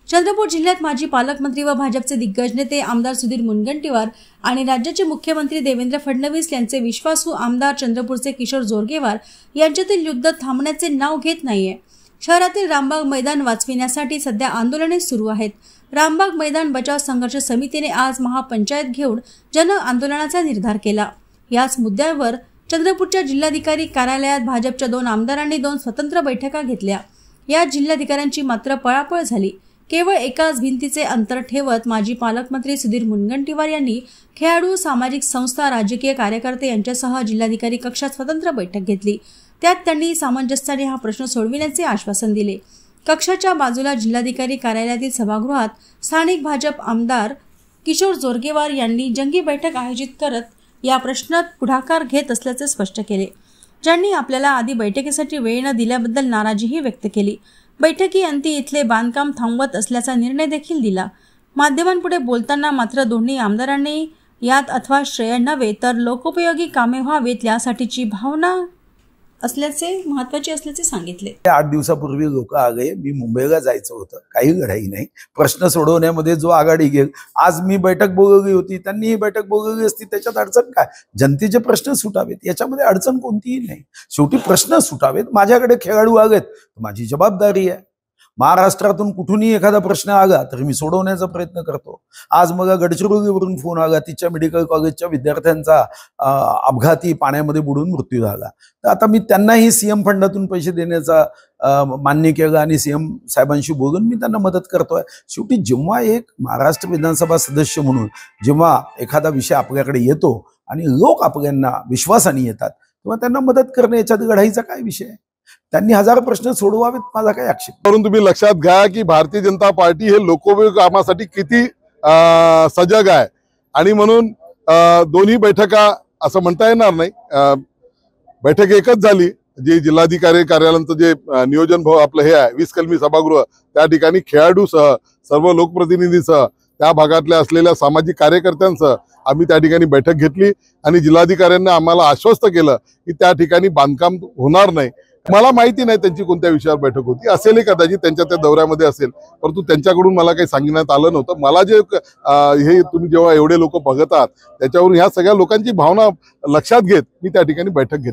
चंद्रपूर जिल्ह्यात माजी पालकमंत्री व भाजपचे दिग्गज नेते आमदार सुधीर मुनगंटीवार आणि राज्याचे मुख्यमंत्री देवेंद्र फडणवीस यांचे विश्वासू आमदार चंद्रपूरचे किशोर जोरगेवार यांच्यातील युद्ध थांबण्याचे नाव घेत नाहीये। शहरातील रामबाग मैदान वाचविण्यासाठी सध्या आंदोलने सुरू आहेत। रामबाग मैदान बचाव संघर्ष समितीने आज महापंचायत घेऊन जन आंदोलनाचा निर्धार केला। याच मुद्द्यावर चंद्रपूरच्या जिल्हाधिकारी कार्यालयात भाजपच्या 2 आमदारांनी 2 स्वतंत्र बैठका घेतल्या। या जिल्हाधिकाऱ्यांची मात्र पळापळ झाली। केवळ एकाच भिंतीचे अंतर ठेवत माजी पालकमंत्री सुधीर मुनगंटीवार यांनी खेळाडू, सामाजिक संस्था, राजकीय कार्यकर्ते यांच्यासह जिल्हाधिकारी कक्षात स्वतंत्र बैठक घेतली। त्यात त्यांनी सामंजस्याने हा प्रश्न सोडविण्याचे आश्वासन दिले। कक्षाच्या बाजूला जिल्हाधिकारी कार्यालयातील सभागृहात स्थानिक भाजप आमदार किशोर जोरगेवार यांनी जंगी बैठक आयोजित करत या प्रश्नात पुढाकार घेत असल्याचे स्पष्ट केले। ज्यांनी आपल्याला आधी बैठकीसाठी वेळ न दिल्याबद्दल नाराजीही व्यक्त केली। बैठकीअंती इथले बांधकाम थांबवत असल्याचा निर्णय देखील दिला। माध्यमांपुढे बोलताना मात्र दोन्ही आमदारांनी यात अथवा श्रेय नव्हे तर लोकोपयोगी कामे व्हावेत यासाठीची भावना महत्त्वाची असल्याचे सांगितले। 8 दिवसापूर्वी लोक आले, मी मुंबईला जायचं होतं, काही घडाई नाही। प्रश्न सोडवण्यामध्ये जो आघाडी घेईल, आज मी बैठक बोलवली होती, त्यांनी ही बैठक बोलवली असती, त्याच्यात अडचण काय? जनतेचे प्रश्न सुटावेत, याच्यामध्ये अडचण कोणतीही नाही। शेवटी प्रश्न सुटावेत। माझ्याकडे खेळाडू आलेत, माझी जबाबदारी आहे। महाराष्ट्रातून कुठूनही एखादा प्रश्न आला तर मी सोडवण्याचा प्रयत्न करतो। आज मला गडचिरोलीवरून फोन आला, तिच्या मेडिकल कॉलेजच्या विद्यार्थ्यांचा अपघाती पाण्यामध्ये बुडून मृत्यू झाला। तर आता मी त्यांनाही सीएम फंडातून पैसे देण्याचा मान्य केलं आणि सीएम साहेबांशी बोलून मी त्यांना मदत करतोय। शेवटी जेव्हा एक महाराष्ट्र विधानसभा सदस्य म्हणून जेव्हा एखादा विषय आपल्याकडे येतो आणि लोक आपल्याला विश्वासाने येतात, तेव्हा त्यांना मदत करणे याच्यात लढाईचा काय विषय आहे? त्यांनी 1000 प्रश्न सोडवावेत, माझा काय आक्षेप। म्हणून तुम्ही लक्षात घ्या की भारतीय जनता पार्टी हे लोकोपयोगी कामासाठी किती सजग आहे आणि म्हणून दोन्ही बैठका असं म्हणता येणार नाही। बैठक एकच झाली, जे जिल्हाधिकारी कार्यालयाचं जे नियोजन आपलं हे आहे 20 कलमी सभागृह, त्या ठिकाणी खेळाडूसह सर्व लोकप्रतिनिधीसह त्या भागातल्या असलेल्या सामाजिक कार्यकर्त्यांसह आम्ही त्या ठिकाणी बैठक घेतली आणि जिल्हाधिकाऱ्यांनी आम्हाला आश्वस्त केलं की त्या ठिकाणी बांधकाम होणार नाही। मला माहिती नाही त्यांची कोणत्या विषयावर बैठक होती, असेल कदाचित त्यांच्या त्या दौऱ्यामध्ये असेल, परंतु त्यांच्याकडून मला काही सांगण्यात आलं नव्हतं। मला जे हे तुम्ही जेव्हा एवढे लोक बघतात त्याच्यावरून ह्या सगळ्या लोकांची भावना लक्षात घेत मी त्या ठिकाणी बैठक घेतली।